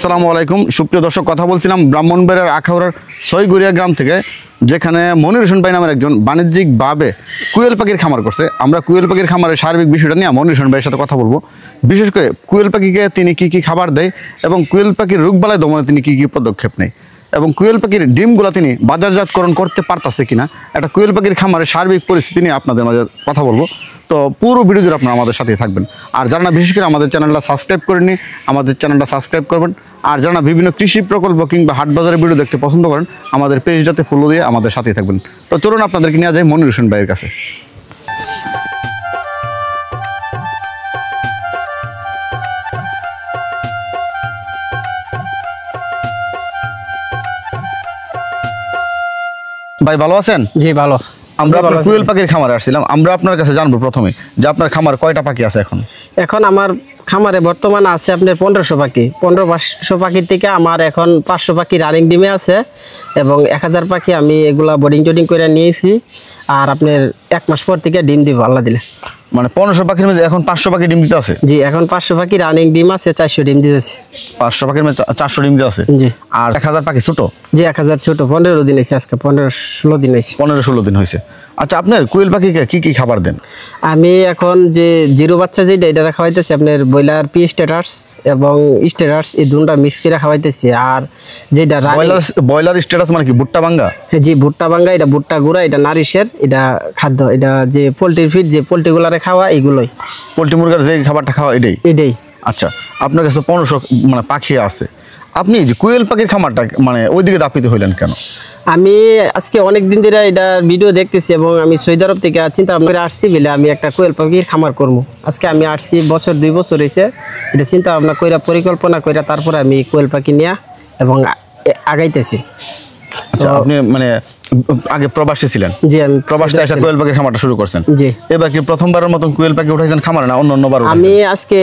আসসালামু আলাইকুম সুপ্রিয় দর্শক, কথা বলছিলাম ব্রাহ্মণবাড়িয়ার আখাউড়ার ছয়গড়িয়া গ্রাম থেকে, যেখানে মনির হোসেন ভাই নামের একজন বাণিজ্যিকভাবে কুয়েল পাখির খামার করছে। আমরা কুয়েল পাখির খামারের সার্বিক বিষয়টা নিয়ে মনির হোসেন ভাইয়ের সাথে কথা বলবো। বিশেষ করে কুয়েল পাখিকে তিনি কী কী খাবার দেয় এবং কুয়েল পাখির রোগবালাই দমনে তিনি কী কী পদক্ষেপ নেয় এবং কুয়েল পাখির ডিমগুলো তিনি বাজারজাতকরণ করতে পারতেছে কিনা, একটা কুয়েল পাখির খামারের সার্বিক পরিস্থিতি নিয়ে আপনাদের মাঝে কথা বলবো। তো পুরো ভিডিও জুড়ে আপনারা আমাদের সাথেই থাকবেন। আর যারা না বিশেষ করে আমাদের চ্যানেলটা সাবস্ক্রাইব করেননি, আমাদের চ্যানেলটা সাবস্ক্রাইব করবেন। আর যারা না বিভিন্ন কৃষি প্রকল্প কিংবা হাট বাজারের ভিডিও দেখতে পছন্দ করেন, আমাদের পেজটাতে ফলো দিয়ে আমাদের সাথেই থাকবেন। তো চলুন আপনাদেরকে নিয়ে যাই মনির হোসেন ভাইয়ের কাছে। ভাই ভালো আছেন? জি ভালো। আমরা কুয়েল পাখির খামারে আসছিলাম। আমরা আপনার কাছে জানবো প্রথমে যে আপনার খামার কয়টা পাখি আছে এখন? এখন আমার খামারে বর্তমানে আছে আপনার 1500 পাখি। 1500 পাখির থেকে আমার এখন 500 পাখি রানিং ডিমে আছে এবং 1000 পাখি আমি এগুলা বোর্ডিং টোডিং করে নিয়েছি। আর আপনার 1 মাস পর থেকে ডিম দিব আল্লাহ দিলে। মানে 1500 পাখির মধ্যে এখন 500 পাখি ডিম দিতে আছে? জি, এখন 500 পাখি রানিং ডিম আছে, 400 ডিম দিতেছে। 500 পাখির মধ্যে 400 ডিম দিতে আছে? জি। আর 1000 পাখি ছোট? জি, 1000 ছোট। 15 দিন হয়েছে, আজকে 15-16 দিন হয়েছে। 15-16 দিন হয়েছে। আচ্ছা, আপনার কুয়েল পাখিকে কি কি খাবার দেন? আমি এখন যে জিরো বাচ্চা যেটা এটা খাওয়াইতেছি আপনার ব্রয়লার পি স্ট্যাটাস এবং স্ট্যাটাস, এই দুটো মিক্স করে খাওয়াইতেছি। আর যেটা ব্রয়লার স্ট্যাটাস মানে কি ভুট্টা ভাঙ্গা? জি, ভুট্টা ভাঙ্গা, এটা ভুট্টা গুঁড়া, এটা নারিশের, এটা খাদ্য, এটা যে পোলট্রির ফিড, যে পোলট্রিগুলারে খাওয়া এইগুলোই, পোলট্রি মুরগার যে খাবারটা খাওয়া এটাই। আচ্ছা, আপনার কাছে 1500 মানে পাখি আছে, আপনি যে কুয়েল পাখির খামারটা মানে ওইদিকে দাপিত হইলেন কেন? আমি আজকে অনেক দিন ধরে এটা ভিডিও দেখতেছি এবং আমি সৌদি আরব থেকে চিন্তা ভাবনা করে আসছি বলে আমি একটা কোয়েল পাখির খামার করবো। আজকে আমি আসছি 2 বছর হয়েছে, এটা চিন্তা ভাবনা কইরা পরিকল্পনা কইরা তারপরে আমি কোয়েল পাখি নিয়ে এবং আগাইতেছি। আচ্ছা, আপনি মানে আগে প্রবাসী ছিলেন? জি, আমি প্রবাসী এসে কোয়েল পাখির খামারটা শুরু করছেন? জি। এবার কি প্রথমবারের মতন কোয়েল পাখি উঠাইছেন খামারে না অন্যবার? আমি আজকে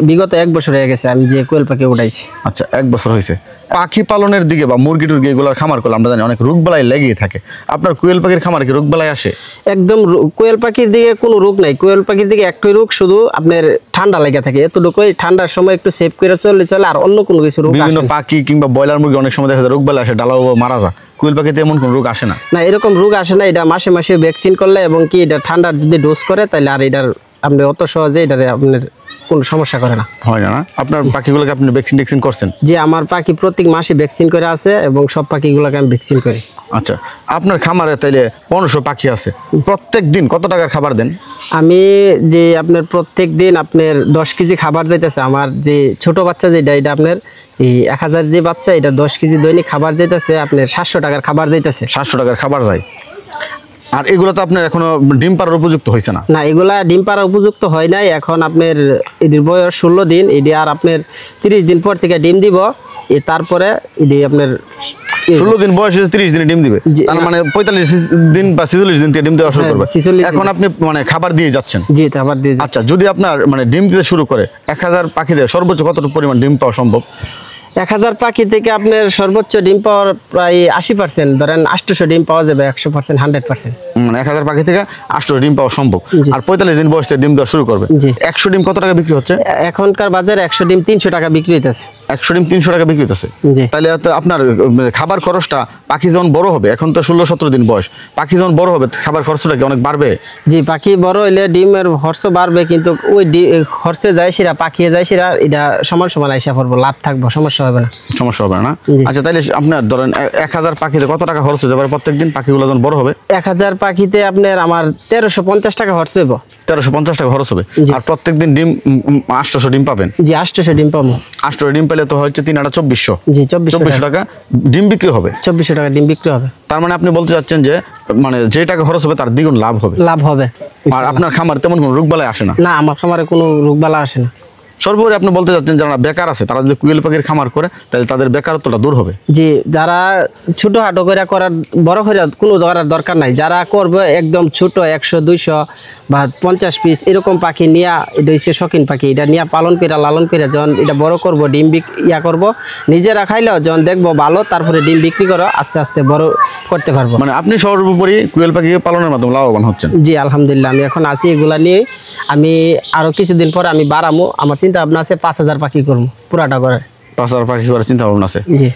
বিগত 1 বছর হয়ে গেছে আমি যে কোয়েল পাখি উঠাইছি। আচ্ছা, 1 বছর হয়েছে। পাখি পালনের দিকে বা মুরগি টুরগি এগুলোর খামার করলে আমরা জানি অনেক রোগবালাই লেগেই থাকে। আপনার কোয়েল পাখির খামারে কি রোগবালাই আসে? একদম কোয়েল পাখির দিকে কোনো রোগ নাই। কোয়েল পাখির দিকে একটাই রোগ, শুধু আপনার ঠান্ডা লেগে থাকে, এতটুকুই। ঠান্ডার সময় একটু সেভ করে চলে আর অন্য কোনো কিছু রোগ আসে না। বিভিন্ন পাখি কিংবা ব্রয়লার মুরগি অনেক সময় দেখা যায় রোগবালাই আসে, ডালাও মারা যায়। কোয়েল পাখিতে এমন কোনো রোগ আসে না? না, এরকম রোগ আসে না। এটা মাসে মাসে ভ্যাকসিন করলে এবং কি এটা ঠান্ডার যদি ডোজ করে তাহলে আর এটার আপনি অত সহজে এটারে আপনার কোনো সমস্যা করে না। হয় না? আপনার পাখিগুলোকে আপনি ভ্যাকসিন করছেন? জি, আমার পাখি প্রত্যেক মাসে ভ্যাকসিন করে আছে এবং সব পাখিগুলোকে আমি ভ্যাকসিন করি। আচ্ছা, আপনার খামারে তাইলে 1500 পাখি আছে, প্রত্যেক দিন কত টাকার খাবার দেন? আমি যে আপনার প্রত্যেক দিন আপনার 10 কেজি খাবার যাইতেছে। আমার যে ছোট বাচ্চা যেটা, এটা আপনার এই 1000 যে বাচ্চা, এটা 10 কেজি দৈনিক খাবার যাইতেছে আপনার 700 টাকার খাবার যাইতেছে। 700 টাকার খাবার যায়। আর এগুলো তো আপনার এখনো ডিম পাড়ার উপযুক্ত হয়েছে না? না, এগুলা ডিম পাড়ার উপযুক্ত হয় নাই। এখন আপনার এদের বয়স 16 দিন, এটি আর আপনার 30 দিন পর থেকে ডিম দিব। তারপরে এটি আপনার 16 দিন বয়স 30 দিনে ডিম দিবে, তার মানে 45 দিন বা 46 দিন থেকে ডিম দেওয়া শুরু করবে। এখন আপনি মানে খাবার দিয়ে যাচ্ছেন? জি, খাবার দিয়ে। আচ্ছা, যদি আপনার মানে ডিম দিতে শুরু করে 1000 পাখি দিয়ে সর্বোচ্চ কতটুকু পরিমাণ ডিম পাওয়া সম্ভব? 1000 পাখি থেকে আপনার সর্বোচ্চ ডিম পাওয়ার প্রায় 80%, ধরেন 800 ডিম পাওয়া যাবে। 100%, 100%। মানে 1000 পাখি থেকে 800 ডিম পাওয়া সম্ভব। আর 45 দিন বয়স থেকে ডিম দেওয়া শুরু করবে। 100 ডিম কত টাকা বিক্রি হচ্ছে এখনকার বাজারে? 100 ডিম 300 টাকা বিক্রি হইতেছে। 100 ডিম 300 টাকা বিক্রি হইতেছে। তাহলে আপনার খাবার খরচটা পাখি যখন বড় হবে, এখন তো 16-17 দিন বয়স, পাখি যখন বড় হবে খাবার খরচটা কি অনেক বাড়বে? জি, পাখি বড় হইলে ডিমের খরচ বাড়বে, কিন্তু ওই খরচে যায় সেরা পাখি যায় সেরা এটা সমান সমান আইসা পড়বো, লাভ থাকবো, সমস্যা হবে না। আচ্ছা, তাহলে আপনার ধরেন 1000 পাখিতে কত টাকা খরচ হতে পারে প্রত্যেকদিন পাখিগুলো যখন বড় হবে? 1000 পাখিতে আপনার আমার 1350 টাকা খরচ হইব। 1350 টাকা খরচ হবে। আর প্রত্যেকদিন ডিম 800 ডিম পাবেন? জি, 800 ডিম পাবো। 800 ডিম পেলে তো হচ্ছে 3 8 2400। জি, 2400 টাকা ডিম বিক্রি হবে। 2400 টাকা ডিম বিক্রি হবে। তার মানে আপনি বলতে চাচ্ছেন যে মানে যে টাকা খরচ হবে তার দ্বিগুণ লাভ হবে? লাভ হবে। আর আপনার খামারে তেমন কোনো রোগবালাই আসে না? না, আমার খামারে কোনো রোগবালা আসে না। সর্বোপরি আপনি বলতে চাচ্ছেন যারা বেকার আছে তারা যদি কুয়েল পাখির খামার করে তাহলে তাদের বেকারত্বটা দূর হবে? জি, যারা ছোটখাটো করে করার, বড় করে কোনো দরকার নাই, যারা করবে একদম ছোট 100 200 বা 50 পিস এরকম পাখি নিয়ে, এটা হচ্ছে শৌখিন পাখি, এটা নিয়ে পালন করে লালন করে যখন এটা বড় করবো, ডিম করবো, নিজেরা খাইলেও যখন দেখবো ভালো, তারপরে ডিম বিক্রি করো, আস্তে আস্তে বড় করতে পারবো। মানে আপনি সর্বোপরি কুয়েল পাখি পালনের মাধ্যমে লাভবান হচ্ছেন? জি, আলহামদুলিল্লাহ। আমি এখন আছি এগুলা নিয়ে। আমি আরো কিছুদিন পরে আমি বাড়ামো, আমার চিন্তা ভাবনা আছে 5000 পাখি করবো পুরাটা করে। পাঁচ হাজার পাখি করার চিন্তা ভাবনা আছে। জি।